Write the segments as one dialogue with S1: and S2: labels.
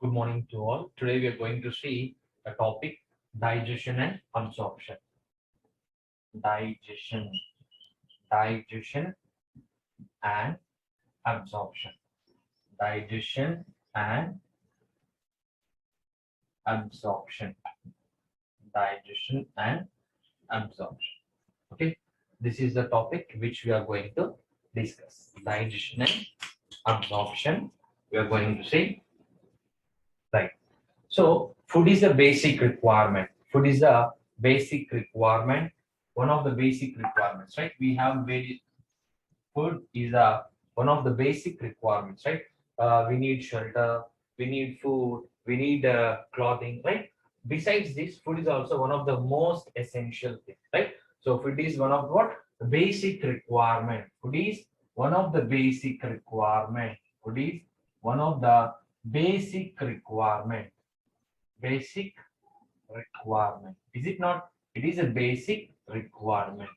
S1: Good morning to all. Today we are going to see the topic digestion and absorption. Digestion, digestion and absorption. Digestion and absorption. Digestion and absorption. Okay, this is the topic which we are going to discuss. Digestion and absorption. We are going to see, right. So food is a basic requirement. Food is a basic requirement. One of the basic requirements, right? We have very food is a one of the basic requirements, right? We need shelter, we need food, we need clothing, right? Besides this, food is also one of the most essential things, right? So food is one of what the basic requirement. Food is one of the basic requirement. Food is one of the basic requirement. Basic requirement. Is it not? It is a basic requirement.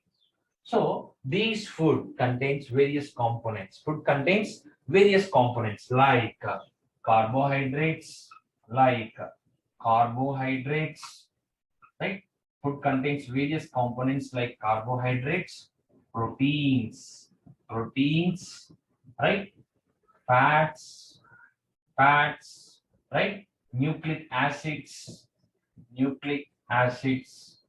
S1: So these food contains various components. Food contains various components like carbohydrates, like carbohydrates, right? Food contains various components like carbohydrates, proteins, right? Fats, fats, right? Nucleic acids, nucleic acids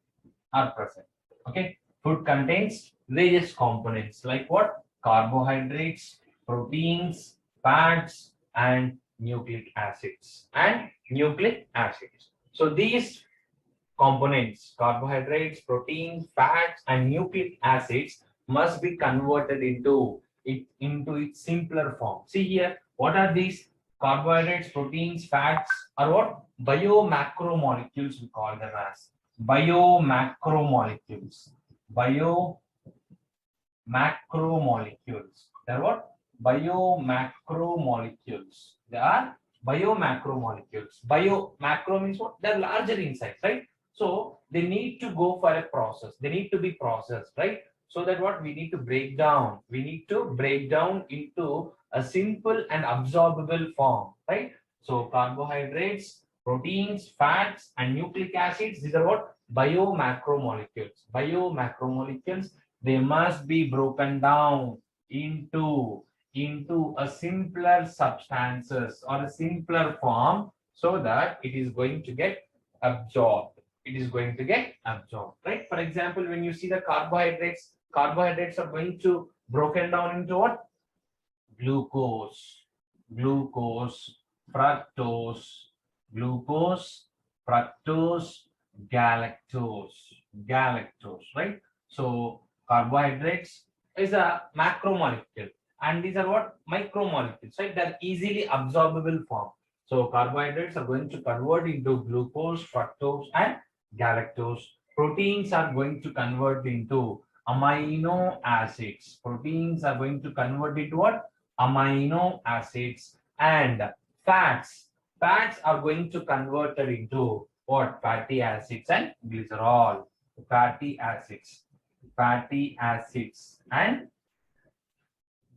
S1: are present. Okay, food contains various components like what? Carbohydrates, proteins, fats, and nucleic acids. So these components, carbohydrates, proteins, fats, and nucleic acids must be converted into its simpler form. See here, what are these? Carbohydrates, proteins, fats are what? Biomacromolecules, we call them as biomacromolecules. Biomacromolecules. They're what? Biomacromolecules. They are biomacromolecules. Biomacro means what? They're larger in size, right? So they need to go for a process. They need to be processed, right? So that what we need to break down. We need to break down into a simple and absorbable form, right? So carbohydrates, proteins, fats, and nucleic acids, these are what? Biomacromolecules. Biomacromolecules, they must be broken down into a simpler substances or a simpler form so that it is going to get absorbed. It is going to get absorbed, right? For example, when you see the carbohydrates are going to broken down into what? Glucose, glucose, fructose, glucose, fructose, galactose, right? So carbohydrates is a macromolecule, and these are what? Micromolecules, right? They're easily absorbable form. So carbohydrates are going to convert into glucose, fructose, and galactose. Proteins are going to convert into amino acids. Proteins are going to convert into what? Amino acids. And fats are going to convert it into what? Fatty acids and glycerol. Fatty acids, and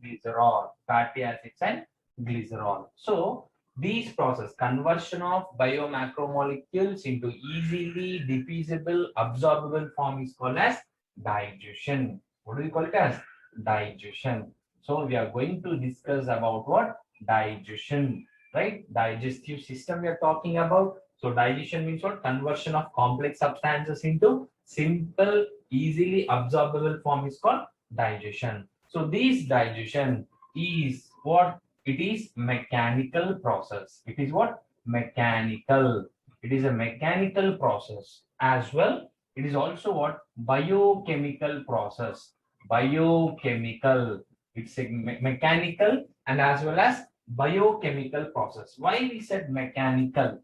S1: glycerol. Fatty acids and glycerol. So these process conversion of biomacromolecules into easily diffusible absorbable form is called as digestion. What do we call it as? Digestion. So we are going to discuss about what? Digestion, right? Digestive system we are talking about. So digestion means what? Conversion of complex substances into simple, easily absorbable form is called digestion. So this digestion is what? It is mechanical process. It is what? Mechanical. It is a mechanical process as well. It is also what? Biochemical process. Biochemical. It's a mechanical and as well as biochemical process. Why we said mechanical?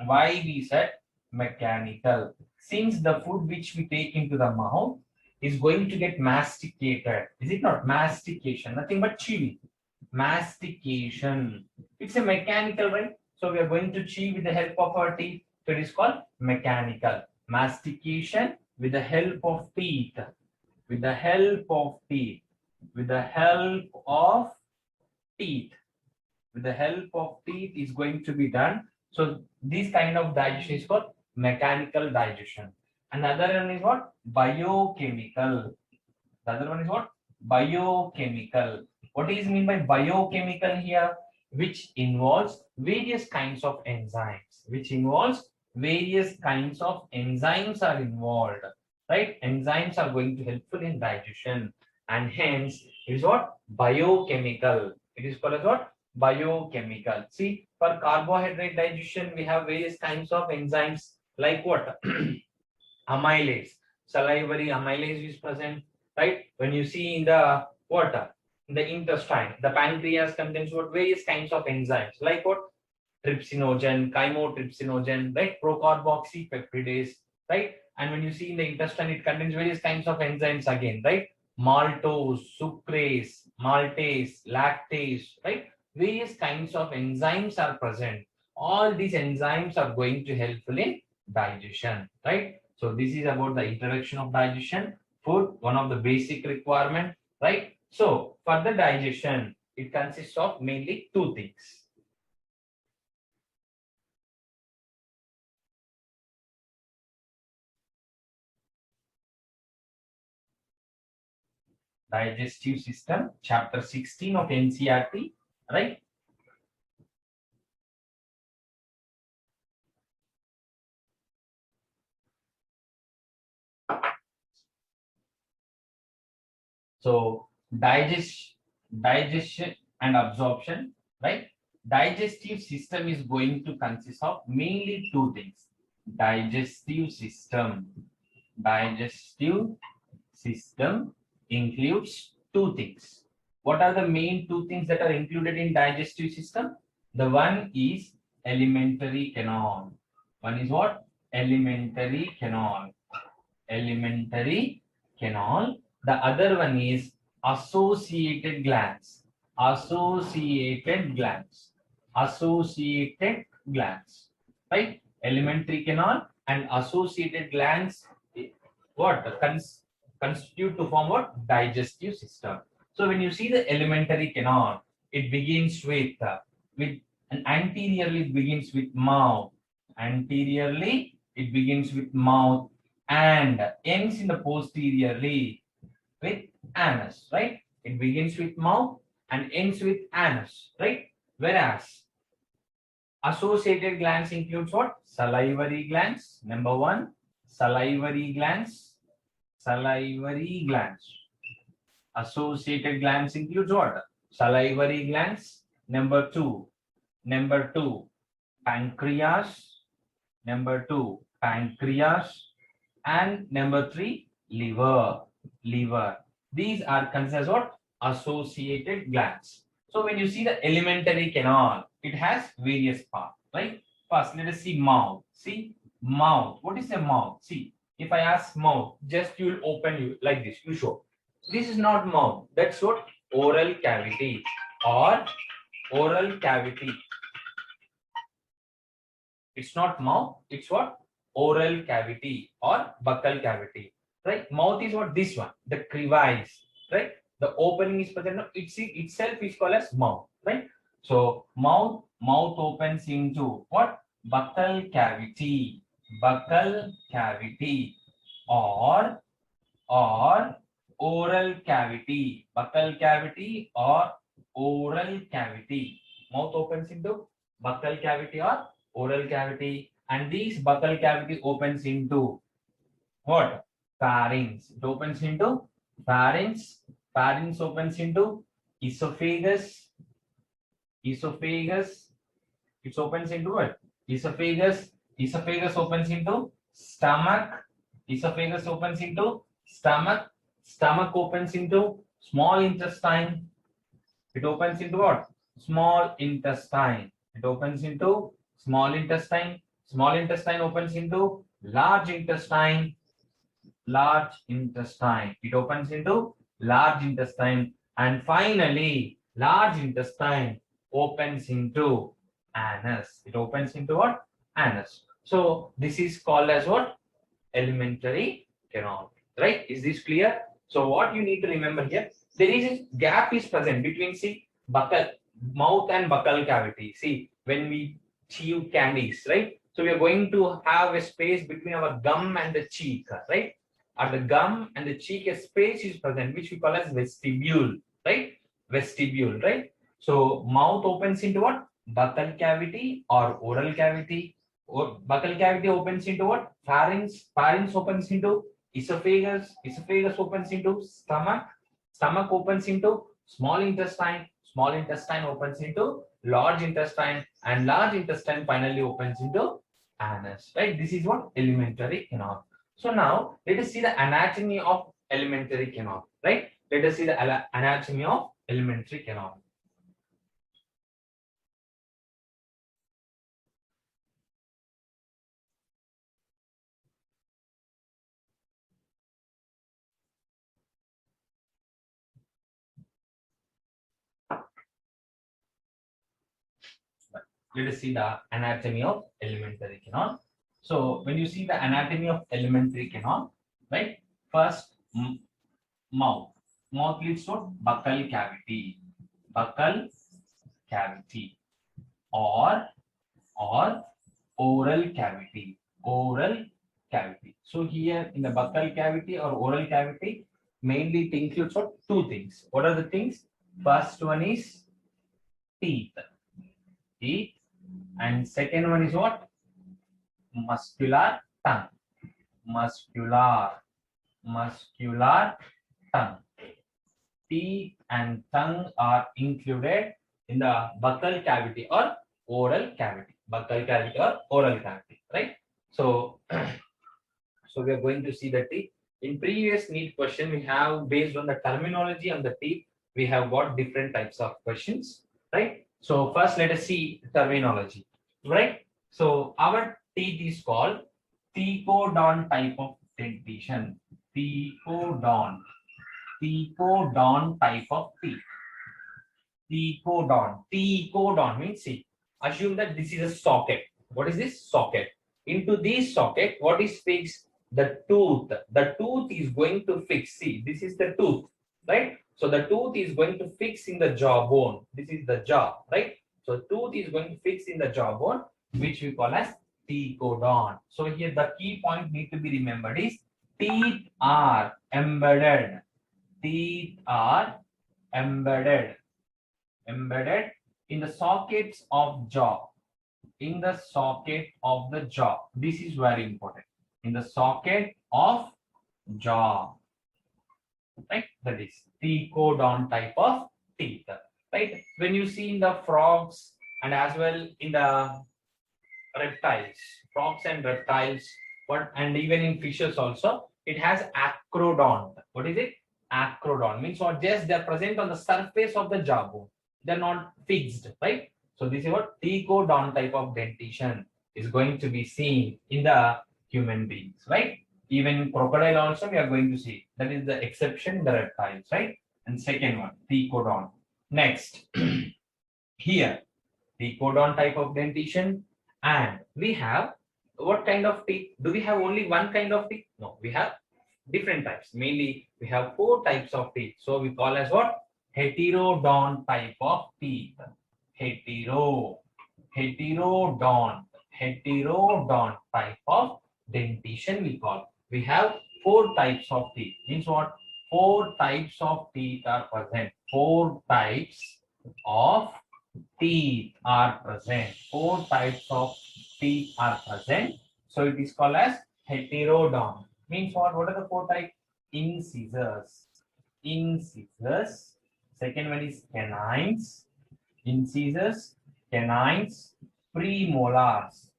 S1: Why we said mechanical? Since the food which we take into the mouth is going to get masticated. Is it not? Mastication, nothing but chewing. Mastication. It's a mechanical, right? So we are going to chew with the help of our teeth. So it is called mechanical. Mastication with the help of teeth. With the help of teeth. With the help of teeth. with the help of teeth is going to be done. So this kind of digestion is called mechanical digestion. And the other one is what? Biochemical. The other one is what? Biochemical. What is mean by biochemical here? Which involves various kinds of enzymes. Which involves various kinds of enzymes are involved. Right? Enzymes are going to helpful in digestion. And hence it is what? Biochemical. It is called as what? Biochemical. See, for carbohydrate digestion, we have various kinds of enzymes like what? Amylase. Salivary amylase is present, right? When you see in the water, in the intestine, the pancreas contains what? Various kinds of enzymes, like what? Trypsinogen, chymotrypsinogen, right? Procarboxypeptidase, right? And when you see in the intestine, it contains various kinds of enzymes again, right? Maltose, sucrase, maltase, lactase, right? Various kinds of enzymes are present. All these enzymes are going to helpful in digestion, right? So this is about the introduction of digestion. Food, one of the basic requirement, right? So for the digestion, it consists of mainly two things. Digestive system, chapter 16 of NCERT, right? So digestion and absorption, right? Digestive system is going to consist of mainly two things. Digestive system. Digestive system includes two things. What are the main two things that are included in digestive system? The one is alimentary canal. One is what? Alimentary canal. Alimentary canal. The other one is associated glands. Associated glands. Associated glands. Right? Alimentary canal and associated glands. What? Constitute to form what? Digestive system. So when you see the alimentary canal, it begins with and anteriorly it begins with mouth. Anteriorly it begins with mouth and ends in the posteriorly with anus, right? It begins with mouth and ends with anus, right? Whereas associated glands includes what? Salivary glands. Number one, salivary glands. Salivary glands. Associated glands includes what? Salivary glands. Number two, pancreas. Number two, pancreas. And number three, liver. Liver. These are considered what? Associated glands. So when you see the alimentary canal, it has various parts, right? First, let us see mouth. See, mouth. What is a mouth? See, if I ask mouth, just you will open you like this. You show. This is not mouth. That's what? Oral cavity or oral cavity. It's not mouth. It's what? Oral cavity or buccal cavity. Right? Mouth is what? This one. The crevice. Right? The opening is present. It's itself is called as mouth. Right? So mouth opens into what? Buccal cavity. Buccal cavity or oral cavity. Buccal cavity or oral cavity. Mouth opens into buccal cavity or oral cavity, and this buccal cavity opens into what? Pharynx. It opens into pharynx. Pharynx opens into esophagus. Esophagus. It opens into what? Esophagus. Esophagus opens into stomach. Esophagus opens into stomach. Stomach opens into small intestine. It opens into what? Small intestine. It opens into small intestine. Small intestine opens into large intestine. Large intestine. It opens into large intestine. And finally, large intestine opens into anus. It opens into what? Anus. So this is called as what? Alimentary canal. Right? Is this clear? So what you need to remember here, there is a gap is present between see buccal. mouth and buccal cavity. See, when we chew candies, right? So we are going to have a space between our gum and the cheek, right? At the gum and the cheek, a space is present, which we call as vestibule, right? Vestibule, right? So mouth opens into what? Buccal cavity or oral cavity. Or buccal cavity opens into what? Pharynx. Pharynx opens into esophagus. Esophagus opens into stomach. Stomach opens into small intestine. Small intestine opens into large intestine, and large intestine finally opens into anus. Right? This is what alimentary canal. So now let us see the anatomy of alimentary canal. Right? Let us see the anatomy of alimentary canal. Let us see the anatomy of alimentary canal. So when you see the anatomy of alimentary canal, right? First, mouth. Mouth leads to buccal cavity. Buccal cavity or oral cavity. Oral cavity. So here in the buccal cavity or oral cavity, mainly it includes what? Two things. What are the things? First one is teeth. Teeth. And second one is what? Muscular tongue. Muscular tongue. Teeth and tongue are included in the buccal cavity or oral cavity. Buccal cavity or oral cavity, right? So, so we are going to see the teeth. In previous NEET question, we have based on the terminology on the teeth, we have got different types of questions, right? So first, let us see terminology, right? So our teeth is called thecodont type of dentition. Thecodont. Thecodont type of teeth. Thecodont. Thecodont means, see, assume that this is a socket. What is this? Socket. Into this socket, what is fixed? The tooth. The tooth is going to fix. See, this is the tooth, right? So the tooth is going to fix in the jawbone. This is the jaw, right? So tooth is going to fix in the jawbone, which we call as thecodont. So here the key point need to be remembered is teeth are embedded. Teeth are embedded in the sockets of jaw. In the socket of the jaw. This is very important. In the socket of jaw. Right? That is thecodont type of teeth. Right? When you see in the frogs and as well in the reptiles, frogs and reptiles, and even in fishes also, it has acrodont. What is it? Acrodont means what? Just they're present on the surface of the jawbone. They're not fixed, right? So this is what thecodont type of dentition is going to be seen in the human beings, right? Even in crocodile also we are going to see. That is the exception in the reptiles, right? And second one, thecodont. Next, here, thecodont type of dentition. And we have what kind of teeth? Do we have only one kind of teeth? No, we have different types. Mainly, we have four types of teeth. So we call as what? Heterodont type of teeth. Heterodont type of dentition we call. We have four types of teeth. Means what? Four types of teeth are present. Four types of teeth are present. Four types of teeth are present. So it is called as heterodont. Means what? What are the four types? Incisors. Incisors. Second one is canines. Incisors, canines, premolars.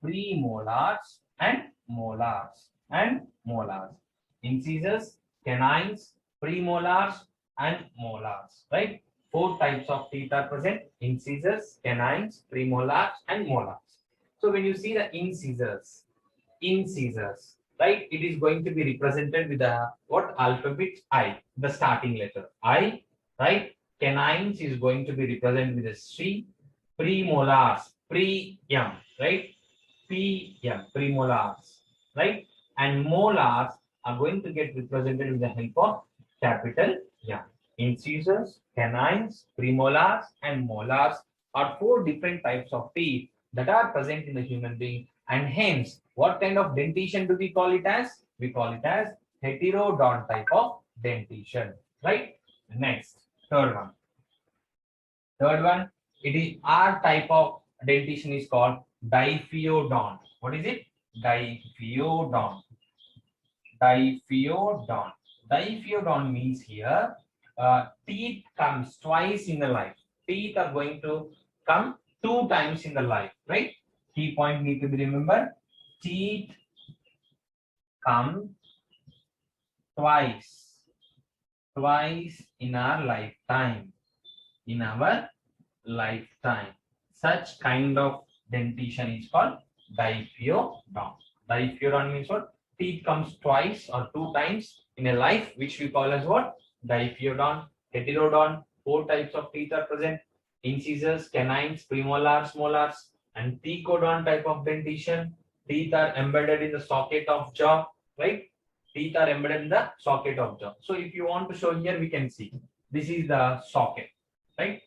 S1: Premolars and molars. And molars. Incisors, canines, premolars, and molars. Right? Four types of teeth are present: incisors, canines, premolars, and molars. So when you see the incisors, right, it is going to be represented with the what alphabet I, the starting letter I, right? Canines is going to be represented with a C. Premolars, pre-M, right? P-M, premolars, right? And molars are going to get represented with the help of capital M. Incisors, canines, premolars, and molars are four different types of teeth that are present in the human being. And hence, what kind of dentition do we call it as? We call it as heterodont type of dentition. Right? Next, third one. Third one, it is our type of dentition is called diphyodont. What is it? Diphyodont. Diphyodont. Diphyodont means here teeth comes twice in the life. Teeth are going to come two times in the life, right? Key point need to be remembered. Teeth come twice in our lifetime. In our lifetime. Such kind of dentition is called diphyodont. Diphyodont means what? Teeth comes twice or two times in a life, which we call as what? Diphyodont. Heterodont. Four types of teeth are present: incisors, canines, premolars, molars, and thecodont type of dentition. Teeth are embedded in the socket of jaw, right? Teeth are embedded in the socket of jaw. So if you want to show here, we can see this is the socket, right?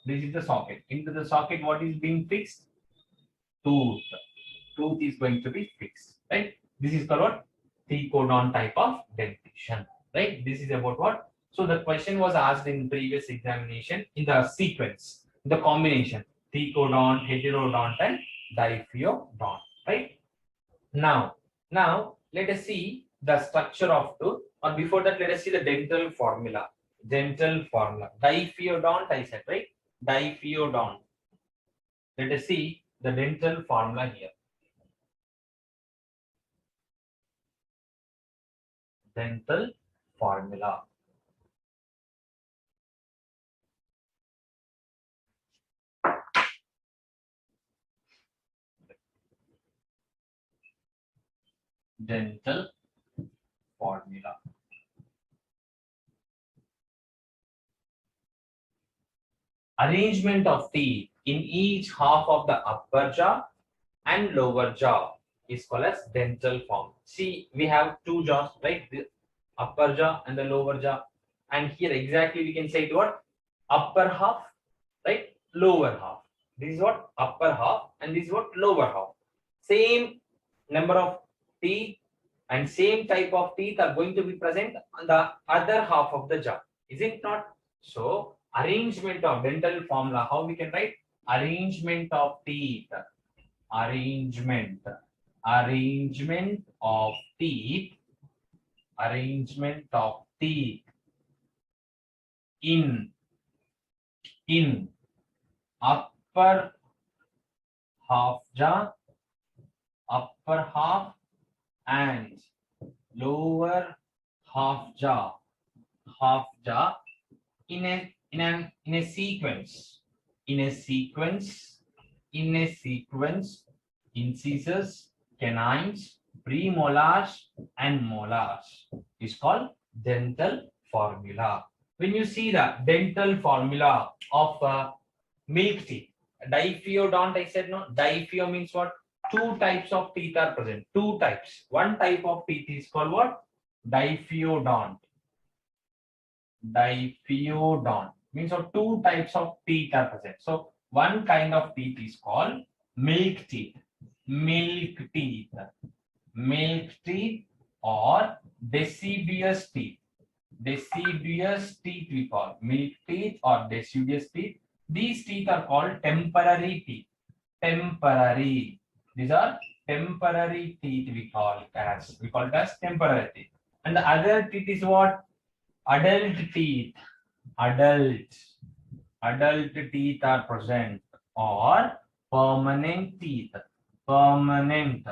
S1: This is the socket. Into the socket, what is being fixed? Tooth. Tooth is going to be fixed, right? This is called what? Thecodont type of dentition, right? This is about what? So the question was asked in previous examination in the sequence, the combination, thecodont, heterodont, and diphyodont, right? Now let us see the structure of tooth, or before that, let us see the dental formula. Dental formula. Diphyodont, I said, right? Diphyodont. Let us see the dental formula here. Dental formula. Dental formula. Arrangement of teeth in each half of the upper jaw and lower jaw is called as dental form. See, we have two jaws, right? The upper jaw and the lower jaw. And here exactly we can say it what? Upper half, right? Lower half. This is what? Upper half, and this is what? Lower half. Same number of teeth and same type of teeth are going to be present on the other half of the jaw. Is it not? So, arrangement of dental formula, how we can write? Arrangement of teeth. Arrangement of teeth. Arrangement of teeth in upper half jaw, upper half, and lower half jaw, in a sequence, incisors, canines, premolars, and molars is called dental formula. When you see the dental formula of milk teeth, diphyodont, I said no. Diphyo means what? Two types of teeth are present. Two types. One type of teeth is called what? Diphyodont. Diphyodont means what? Two types of teeth are present. So one kind of teeth is called milk teeth. Milk teeth. Milk teeth or deciduous teeth. Deciduous teeth we call milk teeth or deciduous teeth. These teeth are called temporary teeth. Temporary. These are temporary teeth we call it as. We call it as temporary teeth. And the other teeth is what? Adult teeth. Adult teeth are present, or permanent teeth. Permanent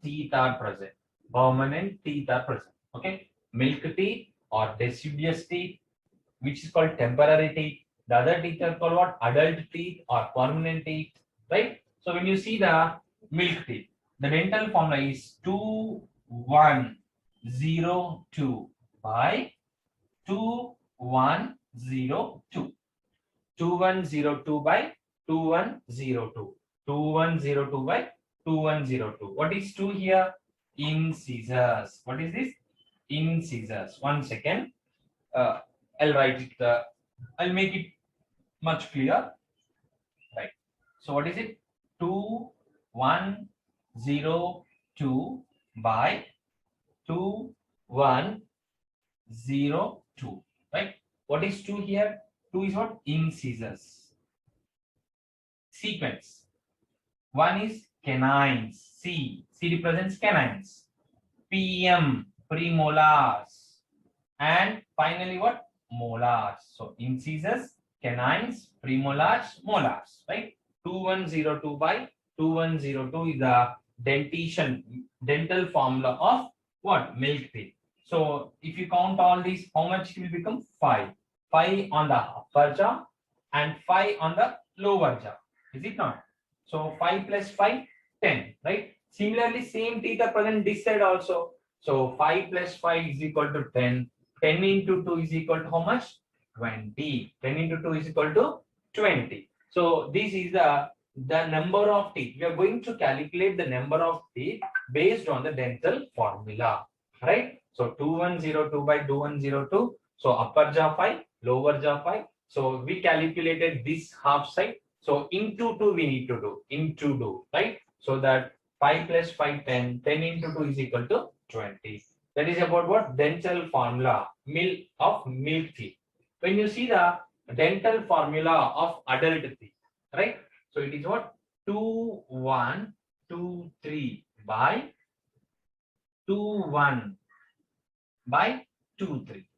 S1: teeth are present. Permanent teeth are present. Okay. Milk teeth or deciduous teeth, which is called temporary teeth. The other teeth are called what? Adult teeth or permanent teeth. Right? So when you see the milk teeth, the dental formula is 2102 by 2102. 2102 by 2102. 2102 by 2102. What is 2 here? Incisors. What is this? incisors. 1 second. I'll write it. I'll make it much clear. Right. So what is it? 2102 by 2102. Right. What is 2 here? 2 is what? Incisors. Sequence. 1 is canines. C. C represents canines. PM, premolars. And finally what? Molars. So incisors, canines, premolars, molars. Right? 2102 by 2102 is the dental formula of what? Milk teeth. So if you count all these, how much it will become? 5. 5 on the upper jaw and 5 on the lower jaw. Is it not? So 5 plus 5, 10, right? Similarly, same teeth are present this side also. So 5 plus 5 is equal to 10. 10 into 2 is equal to how much? 20. 10 into 2 is equal to 20. So this is the number of teeth. We are going to calculate the number of teeth based on the dental formula, right? So 2102 by 2102. So upper jaw 5, lower jaw 5. So we calculated this half side. So into 2 we need to do, into 2, right? So that 5 plus 5, 10, 10 into 2 is equal to 20. That is about what? Dental formula of milk teeth. When you see the dental formula of adult teeth, right? So it is what? 2123 by 21 by 23.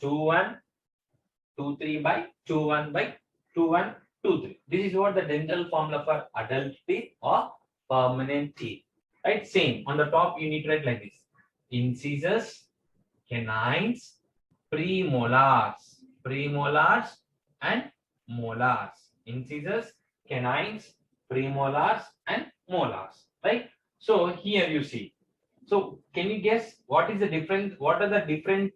S1: 2123 by 21 by 21. 2, 3. This is what the dental formula for adult teeth or permanent teeth. Right? Same. On the top, you need to write like this. Incisors, canines, premolars, and molars. Incisors, canines, premolars, and molars. Right? So here you see. So can you guess what is the difference? What are the difference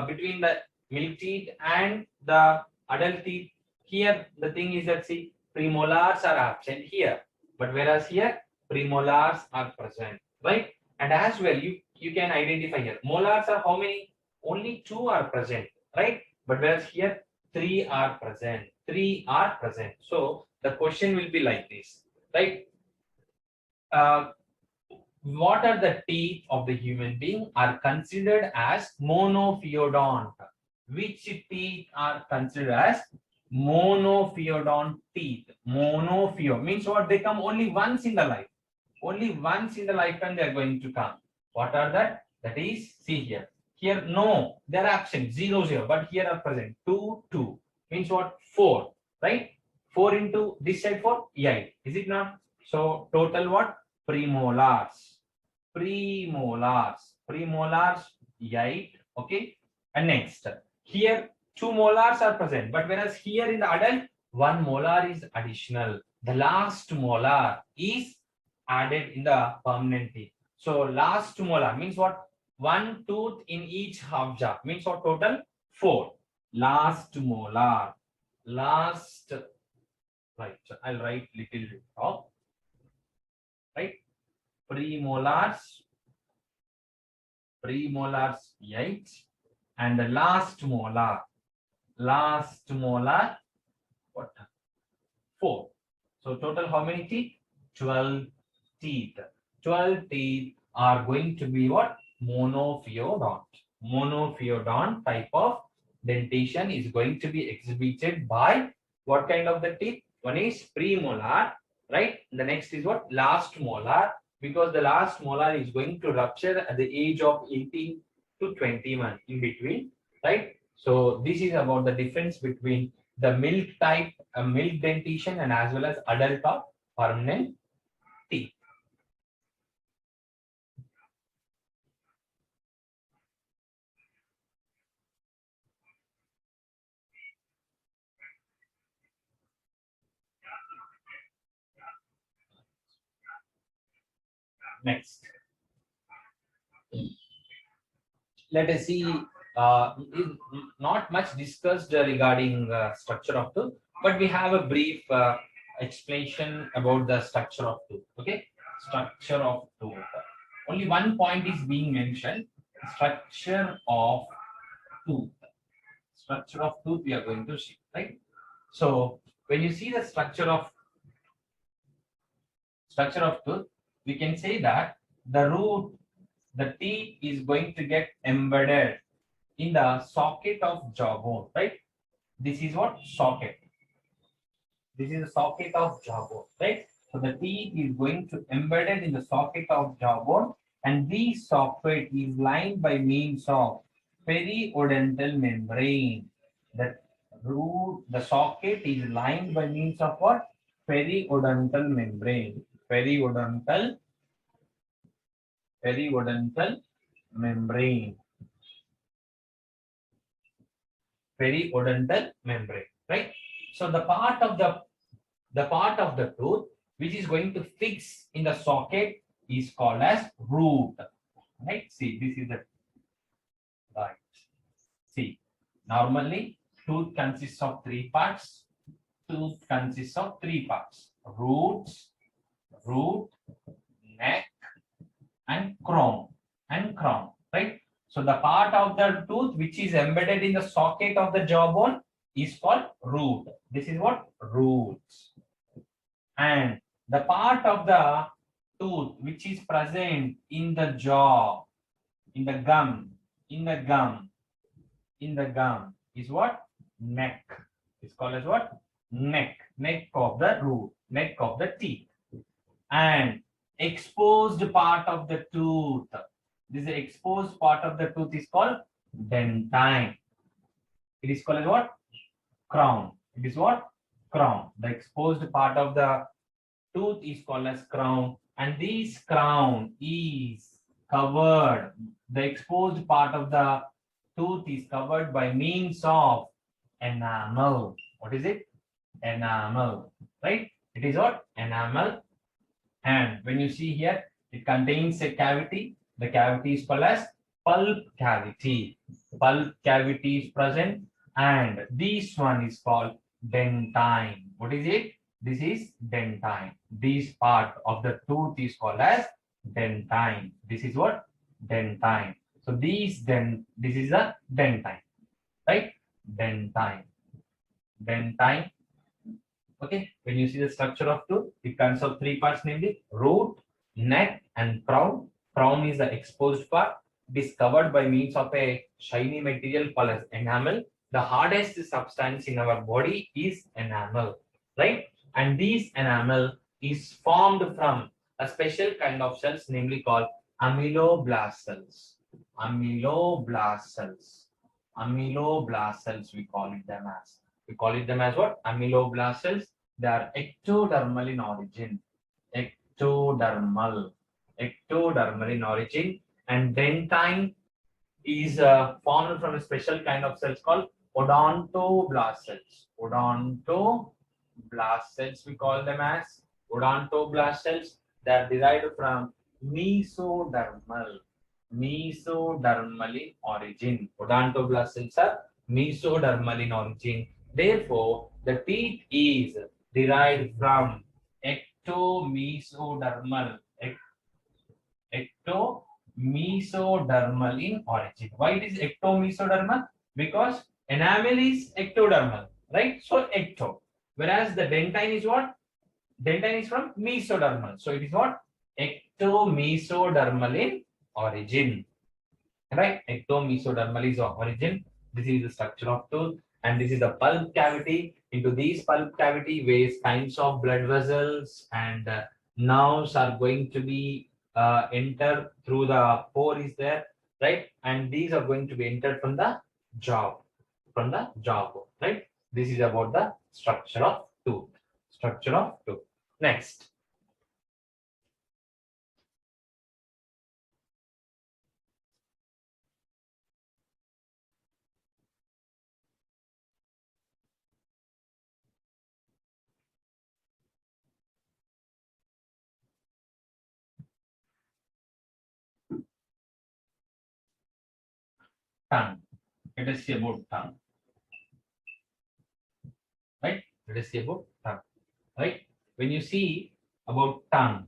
S1: between the milk teeth and the adult teeth? Here, the thing is that see, premolars are absent here, but whereas here, premolars are present, right? And as well, you can identify here. Molars are how many? Only 2 are present, right? But whereas here, 3 are present. 3 are present. So the question will be like this, right? What are the teeth of the human being are considered as monophyodont? Which teeth are considered as monophyodont teeth? Monophyo means what? They come only once in the life. Only once in the lifetime they are going to come. What are that? That is, see here. Here, no, they are absent. 0, 0. But here are present. 2, 2. Means what? 4. Right? 4 into this side 4? 8. Is it not? So, total what? Premolars. Premolars. Premolars, 8. Okay. And next, here 2 molars are present, but whereas here in the adult, 1 molar is additional. The last molar is added in the permanent teeth. So last molar means what? 1 tooth in each half jaw means what? Total 4. Last molar. Last. Right. So I'll write little bit top. Right. Premolars. Premolars 8. And the last molar. Last molar, what? 4. So total how many teeth? 12 teeth. 12 teeth are going to be what? Monophyodont. Monophyodont type of dentation is going to be exhibited by what kind of the teeth? One is premolar, right? The next is what? Last molar, because the last molar is going to rupture at the age of 18 to 21 in between, right? So this is about the difference between the milk type, milk dentition, and as well as adult or permanent teeth. Next, let us see. Not much discussed regarding structure of tooth, but we have a brief explanation about the structure of tooth. Okay, structure of tooth. Only one point is being mentioned. structure of tooth. Structure of tooth we are going to see, right? So when you see the structure of tooth, we can say that the root, the teeth is going to get embedded in the socket of jawbone, right? This is what socket. This is the socket of jawbone, right? So the teeth is going to embedded in the socket of jawbone, and this socket is lined by means of periodontal membrane. The socket is lined by means of what? Periodontal membrane. Periodontal membrane. Periodontal membrane, right? So the part of the tooth which is going to fix in the socket is called as root, right? See, this is the right. See, normally tooth consists of three parts. Roots, root, neck, and crown, right? So the part of the tooth which is embedded in the socket of the jawbone is called root. This is what? Roots. And the part of the tooth which is present in the jaw, in the gum is what? Neck. It's called as what? Neck of the root, neck of the teeth. And exposed part of the tooth, this is exposed part of the tooth is called dentine. It is called as what? Crown. It is what? Crown. The exposed part of the tooth is called as crown, and this crown is covered. The exposed part of the tooth is covered by means of enamel. What is it? Enamel, right? It is what? Enamel. And when you see here, it contains a cavity. The cavity is called as pulp cavity. Pulp cavity is present, and this one is called dentine. What is it? This is dentine. This part of the tooth is called as dentine. This is what? Dentine. So this is a dentine, right? Dentine. Okay. When you see the structure of tooth, it consists of three parts, namely root, neck, and crown. Crown is the exposed part. It is covered by means of a shiny material called as enamel. The hardest substance in our body is enamel, right? And this enamel is formed from a special kind of cells, namely called amyloblast cells. Amyloblast cells, we call them as what? Amyloblast cells. They are ectodermal in origin. Ectodermal in origin. And dentine is formed from a special kind of cells called odontoblast cells. Odontoblast cells, we call them as odontoblast cells. They are derived from mesodermal in origin. Odontoblast cells are mesodermal in origin. Therefore, the teeth is derived from ectomesodermal in origin. Why it is ectomesodermal? Because enamel is ectodermal, right? So ecto. Whereas the dentine is what? Dentine is from mesodermal. So it is what? Ectomesodermal in origin. Right? Ectomesodermal is origin. This is the structure of tooth, and this is the pulp cavity. Into these pulp cavity, various kinds of blood vessels and nerves are going to be enter through the pore is there, right? And these are going to be entered from the jaw, right? This is about the structure of tooth. Next. Tongue. Let us see about tongue. Right? Let us see about tongue. Right? When you see about tongue,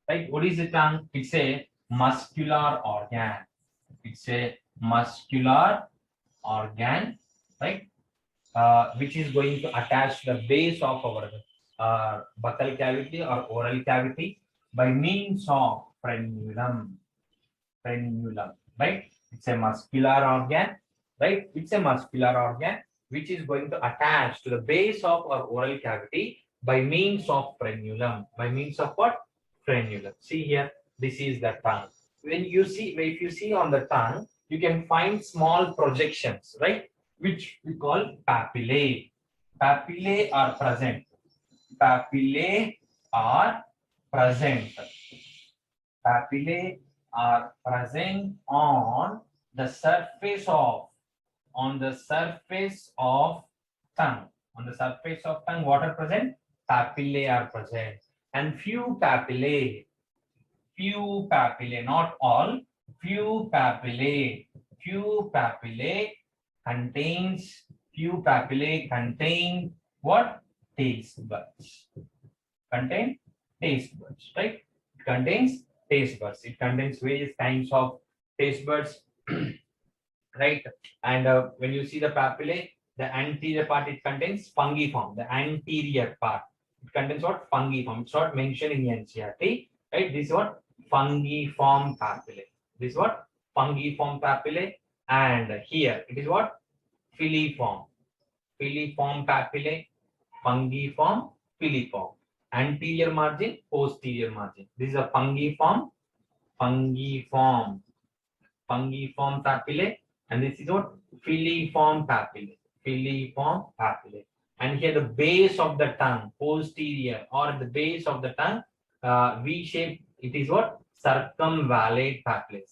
S1: right? What is the tongue? It's a muscular organ. It's a muscular organ, right? Which is going to attach the base of our buccal cavity or oral cavity by means of frenulum. Frenulum, right? It's a muscular organ, right? It's a muscular organ which is going to attach to the base of our oral cavity by means of frenulum. By means of what? Frenulum. See here, this is the tongue. When you see, if you see on the tongue, you can find small projections, right? Which we call papillae. Papillae are present. Papillae are present. Papillae are present the surface of on the surface of tongue. On the surface of tongue, what are present? Papillae are present. And few papillae, not all, few papillae contain what? Taste buds. Contain taste buds, right? It contains taste buds. It contains various kinds of taste buds, right? And when you see the papillae, the anterior part, it contains fungiform. The anterior part, it contains what? Fungiform. It's not mentioned in the NCERT, right? This is what? Fungiform papillae. This is what? Fungiform papillae. And here it is what? Filiform. Filiform papillae, fungiform, filiform. Anterior margin, posterior margin. This is a fungiform papillae, and this is what? Filiform papillae. And here the base of the tongue, posterior or at the base of the tongue, V shape. It is what? Circumvallate papillae.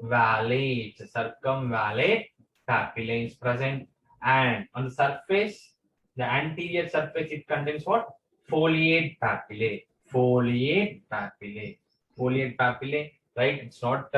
S1: Circumvallate papillae is present, and on the surface, the anterior surface, it contains what? Foliate papillae. Foliate papillae, right? It's not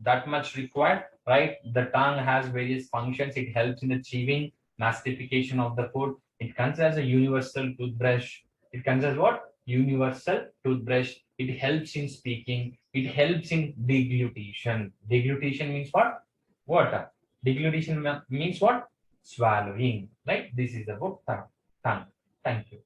S1: that much required, right? The tongue has various functions. It helps in achieving mastification of the food. It considers a universal toothbrush. It considers what? Universal toothbrush. It helps in speaking. It helps in deglutition. Deglutition means what? What? Deglutition means what? Swallowing, right? This is about tongue. Thank you.